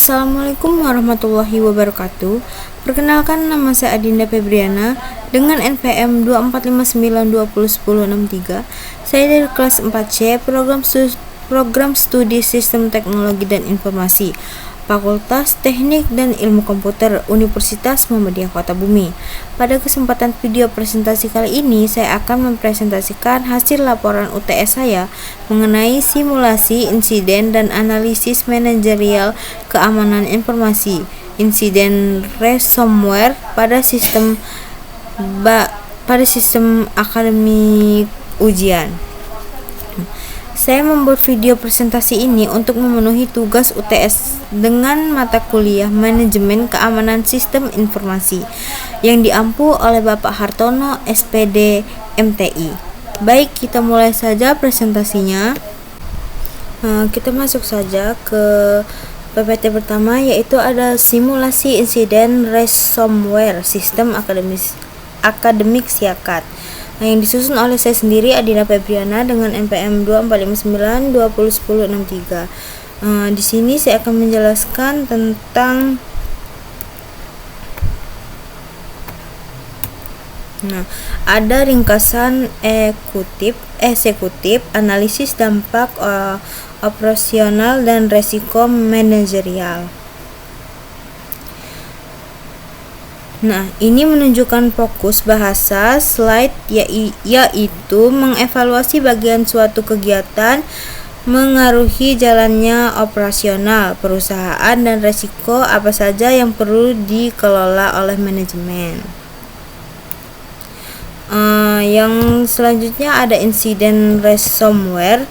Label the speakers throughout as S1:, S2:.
S1: Assalamualaikum warahmatullahi wabarakatuh. Perkenalkan, nama saya Adinda Febriana dengan NPM 24592010663. Saya dari kelas 4C, program studi Sistem Teknologi dan Informasi, Fakultas Teknik dan Ilmu Komputer, Universitas Muhammadiyah Kota Bumi. Pada kesempatan video presentasi kali ini, saya akan mempresentasikan hasil laporan UTS saya mengenai simulasi insiden dan analisis manajerial keamanan informasi, insiden ransomware pada sistem akademik ujian. Saya membuat video presentasi ini untuk memenuhi tugas UTS dengan mata kuliah Manajemen Keamanan Sistem Informasi yang diampu oleh Bapak Hartono, SPD, MTI. Baik, kita mulai saja presentasinya. Kita masuk saja ke PPT pertama, yaitu ada simulasi insiden ransomware sistem akademik Siakat. Yang disusun oleh saya sendiri, Adinda Febriana, dengan NPM 24592010663. Di sini saya akan menjelaskan tentang ada ringkasan eksekutif, analisis dampak operasional dan resiko manajerial. Ini menunjukkan fokus bahasa slide yaitu mengevaluasi bagian suatu kegiatan mengaruhi jalannya operasional perusahaan dan resiko apa saja yang perlu dikelola oleh manajemen. Yang selanjutnya ada insiden ransomware.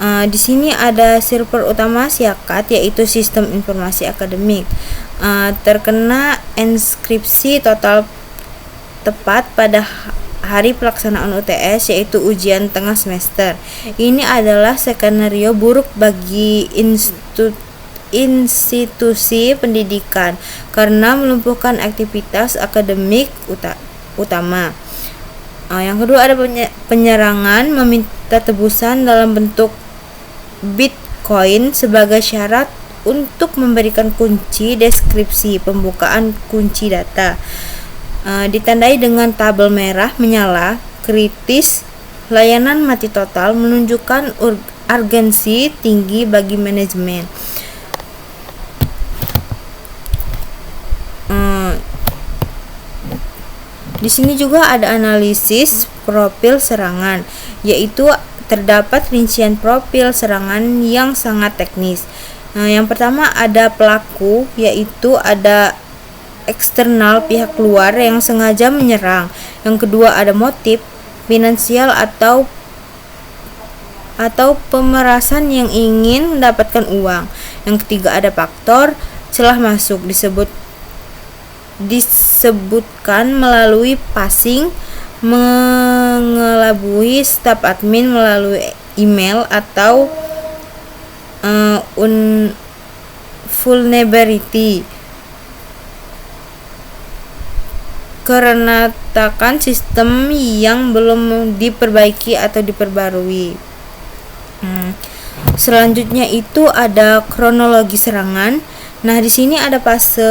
S1: Di sini ada server utama Siakat, yaitu sistem informasi akademik, terkena enskripsi total tepat pada hari pelaksanaan UTS, yaitu ujian tengah semester. Ini adalah skenario buruk bagi institusi pendidikan karena melumpuhkan aktivitas akademik utama. Yang kedua ada penyerangan meminta tebusan dalam bentuk Bitcoin sebagai syarat untuk memberikan kunci deskripsi pembukaan kunci data. Ditandai dengan tabel merah menyala, kritis, layanan mati total, menunjukkan urgensi tinggi bagi manajemen. Di sini juga ada analisis profil serangan, yaitu terdapat rincian profil serangan yang sangat teknis. Yang pertama ada pelaku, yaitu ada eksternal pihak luar yang sengaja menyerang. Yang kedua ada motif finansial atau pemerasan yang ingin mendapatkan uang. Yang ketiga ada faktor celah masuk, disebutkan melalui phishing, mengelabui staf admin melalui email atau vulnerability, keretakan sistem yang belum diperbaiki atau diperbarui. Selanjutnya itu ada kronologi serangan. Di sini ada fase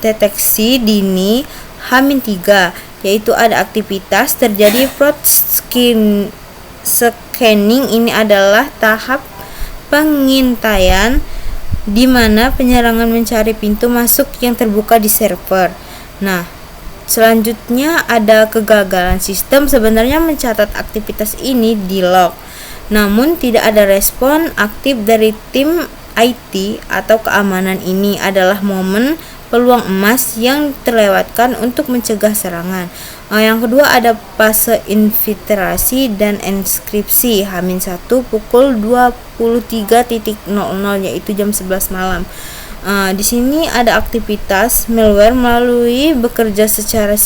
S1: deteksi dini H-3, yaitu ada aktivitas terjadi fraud scanning. Ini adalah tahap pengintaian di mana penyerangan mencari pintu masuk yang terbuka di server. Selanjutnya ada kegagalan sistem. Sebenarnya mencatat aktivitas ini di log, namun tidak ada respon aktif dari tim IT atau keamanan. Ini adalah momen peluang emas yang terlewatkan untuk mencegah serangan. Yang kedua ada fase infiltrasi dan enskripsi H-1 pukul 23.00, yaitu jam 11 malam. Di sini ada aktivitas malware melalui bekerja secara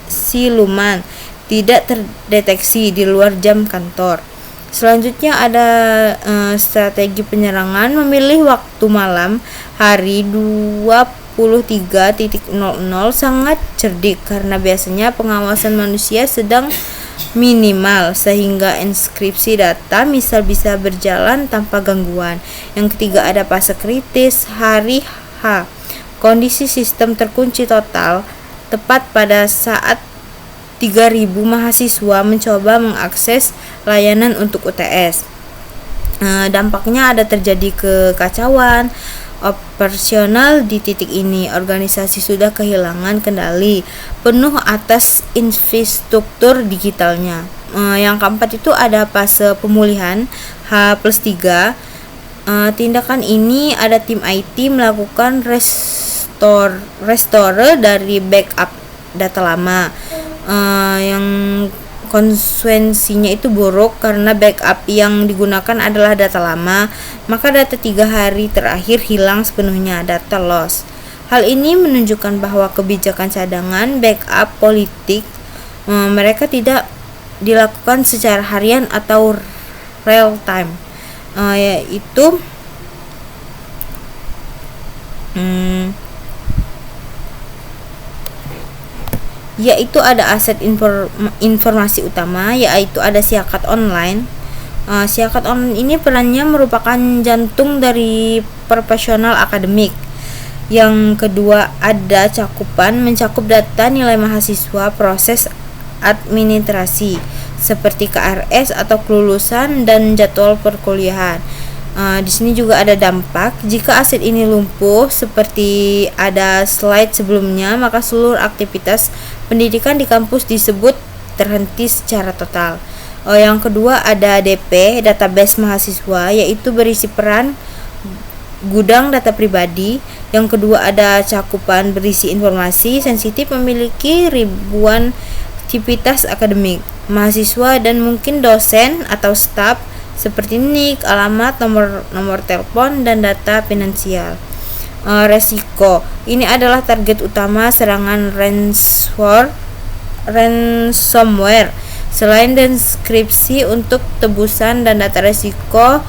S1: siluman, tidak terdeteksi di luar jam kantor. Selanjutnya ada strategi penyerangan, memilih waktu malam hari 23.00 sangat cerdik karena biasanya pengawasan manusia sedang minimal sehingga enskripsi data misal bisa berjalan tanpa gangguan. Yang ketiga ada fase kritis hari H. Kondisi sistem terkunci total tepat pada saat 3.000 mahasiswa mencoba mengakses layanan untuk UTS. Dampaknya ada terjadi kekacauan operasional di titik ini. Organisasi sudah kehilangan kendali penuh atas infrastruktur digitalnya. Yang keempat itu ada fase pemulihan H+3. Tindakan ini ada tim IT melakukan restore dari backup data lama yang konsekuensinya itu buruk karena backup yang digunakan adalah data lama, maka data 3 hari terakhir hilang sepenuhnya, data loss. Hal ini menunjukkan bahwa kebijakan cadangan backup politik mereka tidak dilakukan secara harian atau real time, yaitu ada aset informasi utama, yaitu ada siakat online. Siakat online ini perannya merupakan jantung dari profesional akademik. Yang kedua ada mencakup data nilai mahasiswa, proses administrasi seperti KRS atau kelulusan dan jadwal perkuliahan. Di sini juga ada dampak. Jika aset ini lumpuh seperti ada slide sebelumnya, maka seluruh aktivitas pendidikan di kampus disebut terhenti secara total. Yang kedua ada DP, database mahasiswa, yaitu berisi peran gudang data pribadi. Yang kedua ada cakupan berisi informasi sensitif memiliki ribuan aktivitas akademik, mahasiswa dan mungkin dosen atau staf seperti NIK, alamat, nomor telepon, dan data finansial. Resiko ini adalah target utama serangan ransomware. Selain deskripsi untuk tebusan dan data resiko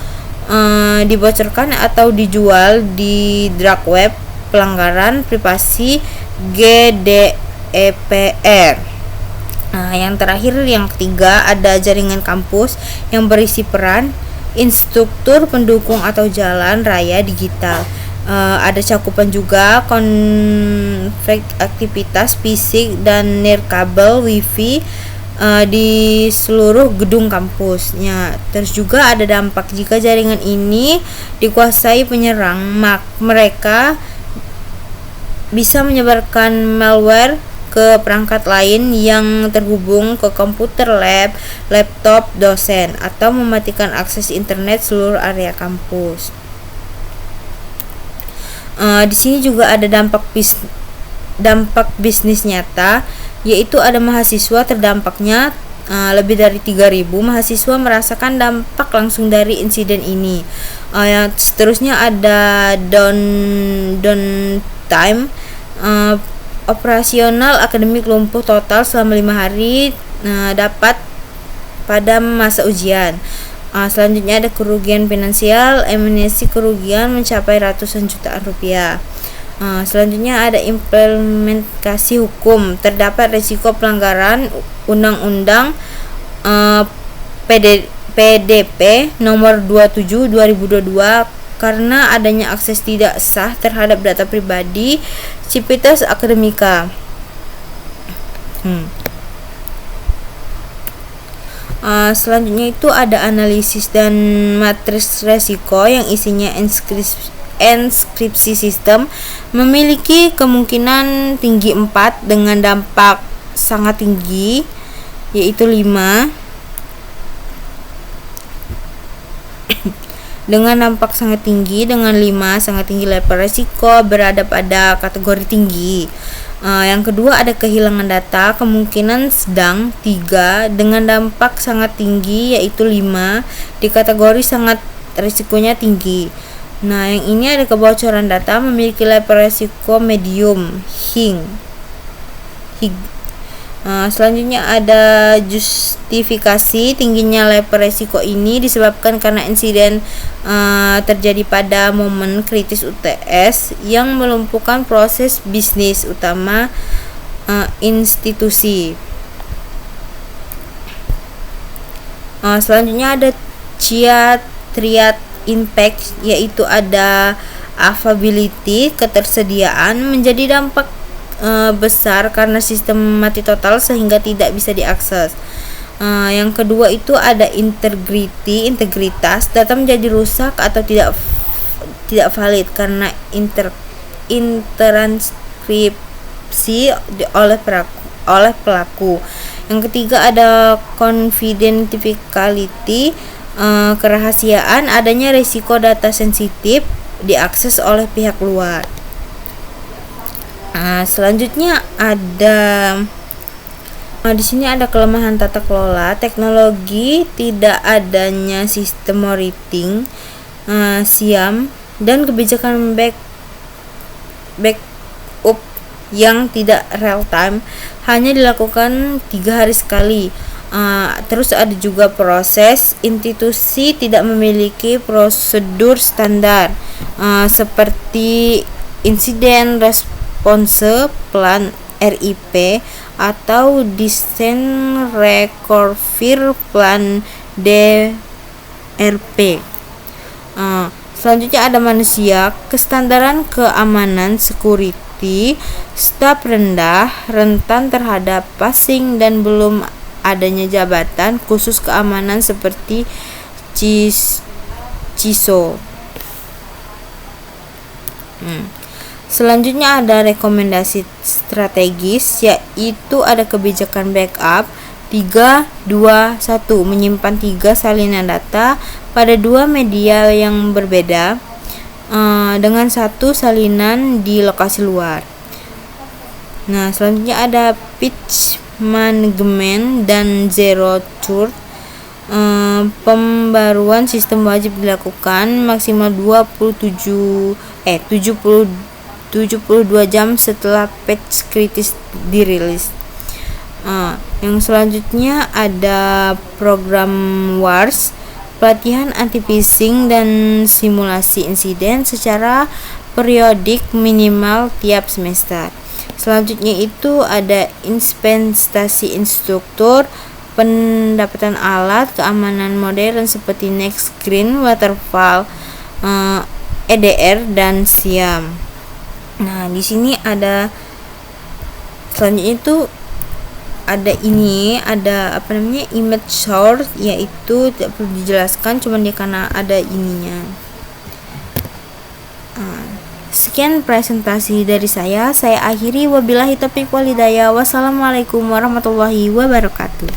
S1: dibocorkan atau dijual di dark web, pelanggaran privasi GDPR. Yang terakhir, yang ketiga ada jaringan kampus yang berisi peran instruktur pendukung atau jalan raya digital. Ada cakupan juga konflik aktivitas fisik dan nirkabel wifi di seluruh gedung kampusnya. Terus juga ada dampak jika jaringan ini dikuasai penyerang, mereka bisa menyebarkan malware ke perangkat lain yang terhubung ke komputer laptop dosen, atau mematikan akses internet seluruh area kampus. Di sini juga ada dampak bisnis nyata, yaitu ada mahasiswa terdampaknya. Lebih dari 3.000 mahasiswa merasakan dampak langsung dari insiden ini. Seterusnya ada downtime, operasional akademik lumpuh total selama 5 hari dapat pada masa ujian. Selanjutnya ada kerugian finansial, emanasi kerugian mencapai ratusan jutaan rupiah. Selanjutnya ada implementasi hukum, terdapat risiko pelanggaran Undang-Undang PDP nomor 27 2022 karena adanya akses tidak sah terhadap data pribadi Civitas Akademika. Selanjutnya itu ada analisis dan matriks resiko yang isinya enskripsi sistem memiliki kemungkinan tinggi 4 dengan dampak sangat tinggi, yaitu 5 dengan dampak sangat tinggi, dengan 5 sangat tinggi level resiko berada pada kategori tinggi. Yang kedua ada kehilangan data kemungkinan sedang, 3 dengan dampak sangat tinggi, yaitu 5 di kategori sangat risikonya tinggi. Yang ini ada kebocoran data memiliki level resiko medium, HIG. Selanjutnya ada justifikasi tingginya level resiko ini disebabkan karena insiden terjadi pada momen kritis UTS yang melumpuhkan proses bisnis utama institusi. Selanjutnya ada triad impact, yaitu ada availability, ketersediaan menjadi dampak besar karena sistem mati total sehingga tidak bisa diakses. Yang kedua itu ada integrity, integritas, data menjadi rusak atau tidak valid karena intranskripsi oleh pelaku. Yang ketiga ada confidentiality, kerahasiaan, adanya risiko data sensitif diakses oleh pihak luar. Selanjutnya ada di sini ada kelemahan tata kelola teknologi, tidak adanya sistem monitoring SIAM dan kebijakan backup yang tidak real time, hanya dilakukan 3 hari sekali. Terus ada juga proses institusi tidak memiliki prosedur standar seperti insiden response plan RIP atau desain recovery plan DRP. Selanjutnya ada manusia, kestandaran keamanan security staf rendah, rentan terhadap phishing dan belum adanya jabatan khusus keamanan seperti CISO. Selanjutnya ada rekomendasi strategis, yaitu ada kebijakan backup 3-2-1, menyimpan 3 salinan data pada 2 media yang berbeda dengan 1 salinan di lokasi luar. Selanjutnya ada pitch management dan zero trust. Pembaruan sistem wajib dilakukan maksimal 72 jam setelah patch kritis dirilis. Yang selanjutnya ada program WARS, pelatihan anti-phishing dan simulasi insiden secara periodik minimal tiap semester. Selanjutnya itu ada investasi instruktur, pendapatan alat keamanan modern seperti Nextgreen, Waterfall, EDR dan SIAM. Di sini ada selanjutnya itu ada image source, yaitu tidak perlu dijelaskan, cuman dia karena ada ininya. Sekian presentasi dari saya akhiri, wabillahi taufiq wal hidayah. Wassalamualaikum warahmatullahi wabarakatuh.